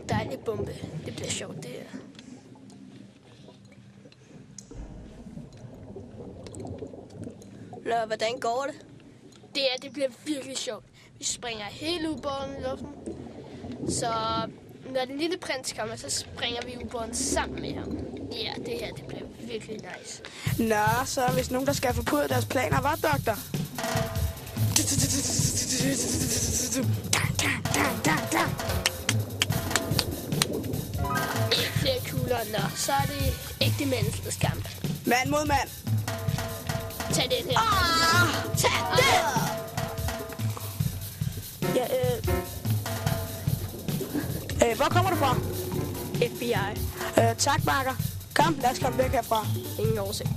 dejlig bombe. Det bliver sjovt, det her. Nå, hvordan går det? Det bliver virkelig sjovt. Vi springer hele ubåden i luften. Så når den lille prins kommer, så springer vi ubåden sammen med ham. Ja, det her, det bliver virkelig nice. Nå, så er hvis nogen, der skal forpurre deres planer, var doktor? Ikke flere kugler, nå. Så er det ægte menneskets kamp. Mand mod mand. Tag den her. Tag det! Ja, hvor kommer du fra? FBI. Tak, Marker. Kom, lad os komme væk herfra. Ingen årsag.